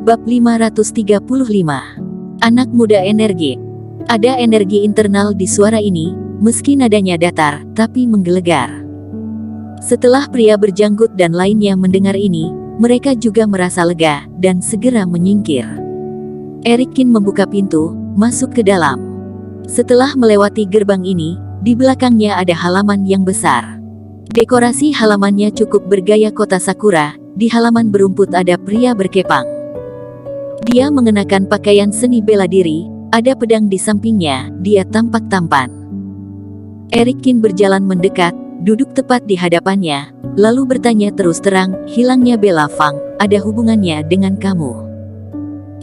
Bab 535. Anak muda energi. Ada energi internal di suara ini, meski nadanya datar, tapi menggelegar. Setelah pria berjanggut dan lainnya mendengar ini, mereka juga merasa lega, dan segera menyingkir. Erikin membuka pintu, masuk ke dalam. Setelah melewati gerbang ini, di belakangnya ada halaman yang besar. Dekorasi halamannya cukup bergaya kota Sakura, di halaman berumput ada pria berkepang. Dia mengenakan pakaian seni bela diri, ada pedang di sampingnya, dia tampak tampan. Erikin berjalan mendekat, duduk tepat di hadapannya, lalu bertanya terus terang, hilangnya Bella Fang, ada hubungannya dengan kamu?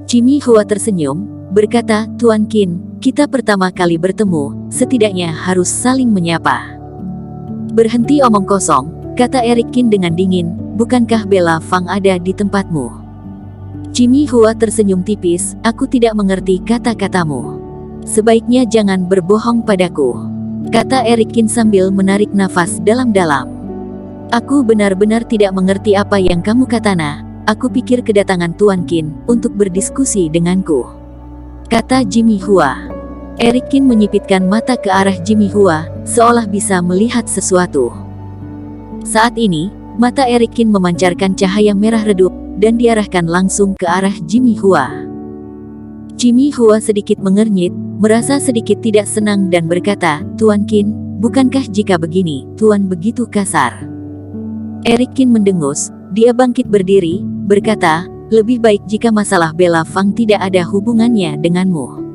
Jimmy Hua tersenyum, berkata, Tuan Qin, kita pertama kali bertemu, setidaknya harus saling menyapa. Berhenti omong kosong, kata Erikin dengan dingin, bukankah Bella Fang ada di tempatmu? Jimmy Hua tersenyum tipis, aku tidak mengerti kata-katamu. Sebaiknya jangan berbohong padaku, kata Erikin sambil menarik nafas dalam-dalam. Aku benar-benar tidak mengerti apa yang kamu katakan. Aku pikir kedatangan Tuan Qin untuk berdiskusi denganku, kata Jimmy Hua. Erikin menyipitkan mata ke arah Jimmy Hua, seolah bisa melihat sesuatu. Saat ini, mata Erikin memancarkan cahaya merah redup, dan diarahkan langsung ke arah Jimmy Hua. Jimmy Hua sedikit mengernyit, merasa sedikit tidak senang dan berkata, Tuan Qin, bukankah jika begini, Tuan begitu kasar? Erikin mendengus, dia bangkit berdiri, berkata, lebih baik jika masalah Bella Fang tidak ada hubungannya denganmu.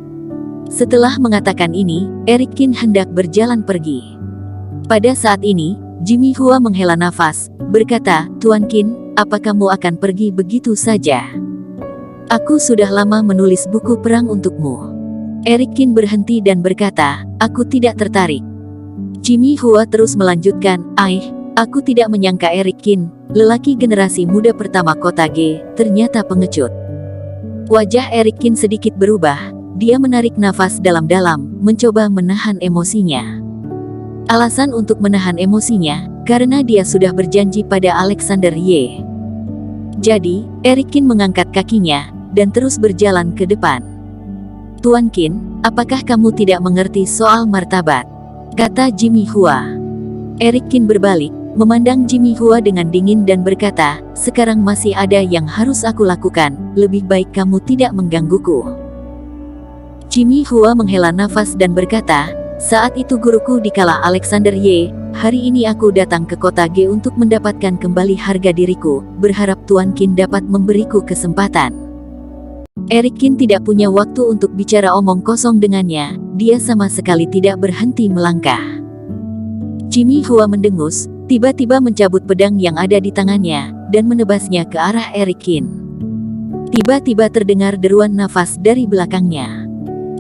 Setelah mengatakan ini, Erikin hendak berjalan pergi. Pada saat ini, Jimmy Hua menghela nafas, berkata, Tuan Qin, apa kamu akan pergi begitu saja? Aku sudah lama menulis buku perang untukmu. Erikin berhenti dan berkata, aku tidak tertarik. Jimmy Hua terus melanjutkan, aku tidak menyangka Erikin, lelaki generasi muda pertama kota G, ternyata pengecut. Wajah Erikin sedikit berubah, dia menarik nafas dalam-dalam, mencoba menahan emosinya. Alasan untuk menahan emosinya, karena dia sudah berjanji pada Alexander Ye. Jadi, Erikin mengangkat kakinya, dan terus berjalan ke depan. Tuan Qin, apakah kamu tidak mengerti soal martabat? Kata Jimmy Hua. Erikin berbalik, memandang Jimmy Hua dengan dingin dan berkata, sekarang masih ada yang harus aku lakukan, lebih baik kamu tidak menggangguku. Jimmy Hua menghela nafas dan berkata, saat itu guruku dikala Alexander Ye, hari ini aku datang ke kota G untuk mendapatkan kembali harga diriku, berharap Tuan Qin dapat memberiku kesempatan. Erikin tidak punya waktu untuk bicara omong kosong dengannya, dia sama sekali tidak berhenti melangkah. Jimmy Hua mendengus, tiba-tiba mencabut pedang yang ada di tangannya, dan menebasnya ke arah Erikin. Tiba-tiba terdengar deruan nafas dari belakangnya.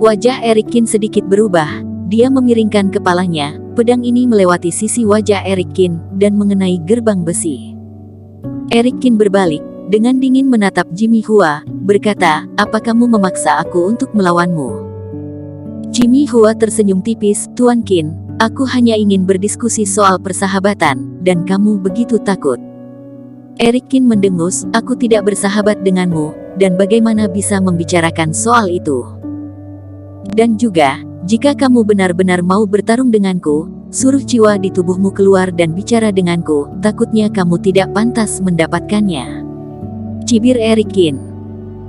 Wajah Erikin sedikit berubah. Dia memiringkan kepalanya, pedang ini melewati sisi wajah Erikin, dan mengenai gerbang besi. Erikin berbalik, dengan dingin menatap Jimmy Hua, berkata, apa kamu memaksa aku untuk melawanmu? Jimmy Hua tersenyum tipis, Tuan Qin, aku hanya ingin berdiskusi soal persahabatan, dan kamu begitu takut. Erikin mendengus, aku tidak bersahabat denganmu, dan bagaimana bisa membicarakan soal itu? Dan juga, jika kamu benar-benar mau bertarung denganku, suruh jiwa di tubuhmu keluar dan bicara denganku, takutnya kamu tidak pantas mendapatkannya. Cibir Erikin.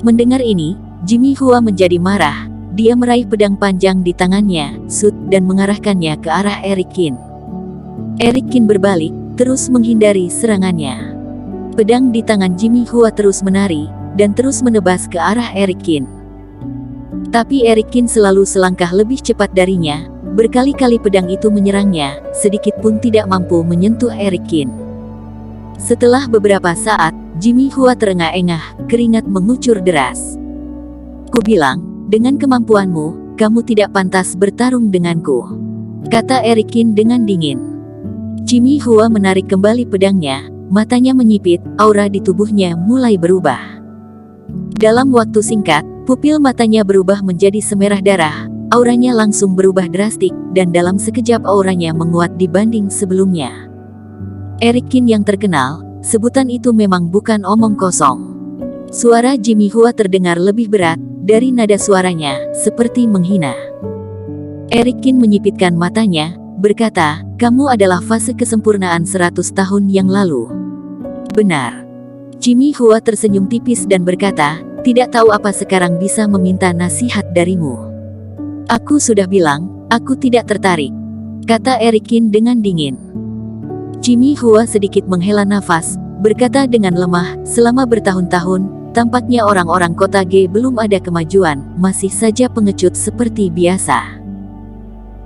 Mendengar ini, Jimmy Hua menjadi marah, dia meraih pedang panjang di tangannya, dan mengarahkannya ke arah Erikin. Erikin berbalik, terus menghindari serangannya. Pedang di tangan Jimmy Hua terus menari, dan terus menebas ke arah Erikin. Tapi Erikin selalu selangkah lebih cepat darinya, berkali-kali pedang itu menyerangnya, sedikit pun tidak mampu menyentuh Erikin. Setelah beberapa saat, Jimmy Hua terengah-engah, keringat mengucur deras. Kubilang, dengan kemampuanmu, kamu tidak pantas bertarung denganku, kata Erikin dengan dingin. Jimmy Hua menarik kembali pedangnya, matanya menyipit, aura di tubuhnya mulai berubah. Dalam waktu singkat, pupil matanya berubah menjadi semerah darah, auranya langsung berubah drastik, dan dalam sekejap auranya menguat dibanding sebelumnya. Erikin yang terkenal, sebutan itu memang bukan omong kosong. Suara Jimmy Hua terdengar lebih berat dari nada suaranya, seperti menghina. Eric Kin menyipitkan matanya, berkata, "Kamu adalah fase kesempurnaan 100 tahun yang lalu." "Benar." Jimmy Hua tersenyum tipis dan berkata, "Tidak tahu apa sekarang bisa meminta nasihat darimu." "Aku sudah bilang, aku tidak tertarik," kata Eric Kin dengan dingin. Jimmy Hua sedikit menghela nafas, berkata dengan lemah, "Selama bertahun-tahun, tampaknya orang-orang kota G belum ada kemajuan, masih saja pengecut seperti biasa.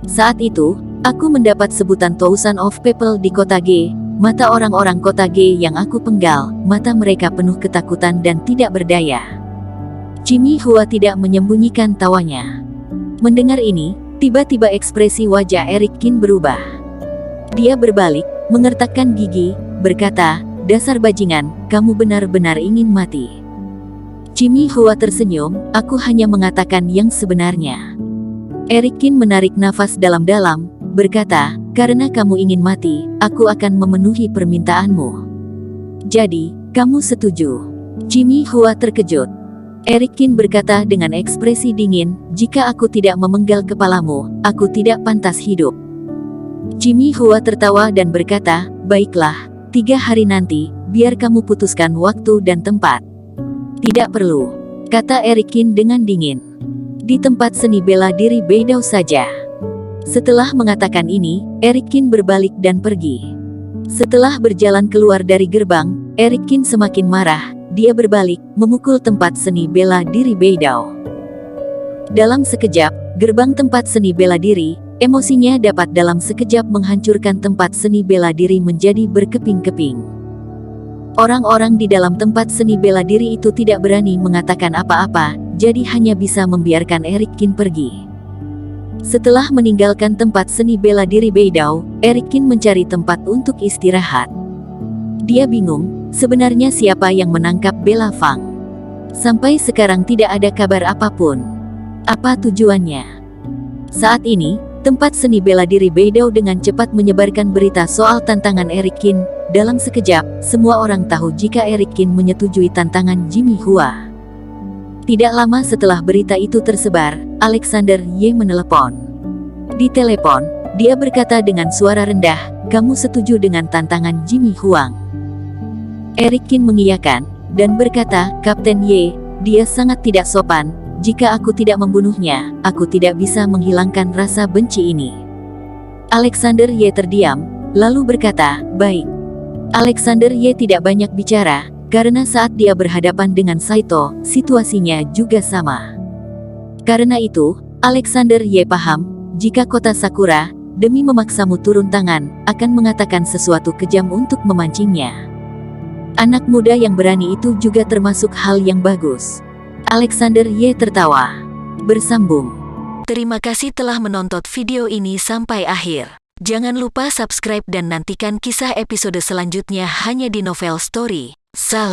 Saat itu, aku mendapat sebutan Thousand of People di kota G. Mata orang-orang kota G yang aku penggal, mata mereka penuh ketakutan dan tidak berdaya." Jimmy Hua tidak menyembunyikan tawanya. Mendengar ini, tiba-tiba ekspresi wajah Eric Kin berubah. Dia berbalik, mengertakkan gigi, berkata, "Dasar bajingan, kamu benar-benar ingin mati." Jimmy Hua tersenyum, "Aku hanya mengatakan yang sebenarnya." Eric Kin menarik nafas dalam-dalam, berkata, "Karena kamu ingin mati, aku akan memenuhi permintaanmu." "Jadi, kamu setuju?" Jimmy Hua terkejut. Eric Kin berkata dengan ekspresi dingin, "Jika aku tidak memenggal kepalamu, aku tidak pantas hidup." Jimmy Hua tertawa dan berkata, "Baiklah, 3 hari nanti, biar kamu putuskan waktu dan tempat." "Tidak perlu," kata Eric Kin dengan dingin. "Di tempat seni bela diri Beidou saja." Setelah mengatakan ini, Eric Kin berbalik dan pergi. Setelah berjalan keluar dari gerbang, Eric Kin semakin marah. Dia berbalik, memukul tempat seni bela diri Beidou. Dalam sekejap, gerbang tempat seni bela diri, emosinya dapat dalam sekejap menghancurkan tempat seni bela diri menjadi berkeping-keping. Orang-orang di dalam tempat seni bela diri itu tidak berani mengatakan apa-apa, jadi hanya bisa membiarkan Eric Kin pergi. Setelah meninggalkan tempat seni bela diri Beidou, Eric Kin mencari tempat untuk istirahat. Dia bingung, sebenarnya siapa yang menangkap Bella Fang. Sampai sekarang tidak ada kabar apapun. Apa tujuannya? Saat ini, tempat seni bela diri Beidou dengan cepat menyebarkan berita soal tantangan Eric Kin. Dalam sekejap, semua orang tahu jika Eric Kin menyetujui tantangan Jimmy Hua. Tidak lama setelah berita itu tersebar, Alexander Ye menelepon. Di telepon, dia berkata dengan suara rendah, "Kamu setuju dengan tantangan Jimmy Huang?" Eric Kin mengiyakan, dan berkata, "Kapten Ye, dia sangat tidak sopan. Jika aku tidak membunuhnya, aku tidak bisa menghilangkan rasa benci ini." Alexander Ye terdiam, lalu berkata, "Baik." Alexander Ye tidak banyak bicara, karena saat dia berhadapan dengan Saito, situasinya juga sama. Karena itu, Alexander Ye paham, jika kota Sakura, demi memaksamu turun tangan, akan mengatakan sesuatu kejam untuk memancingnya. Anak muda yang berani itu juga termasuk hal yang bagus. Alexander Ye tertawa. Bersambung. Terima kasih telah menonton video ini sampai akhir. Jangan lupa subscribe dan nantikan kisah episode selanjutnya hanya di Novel Story. Salam.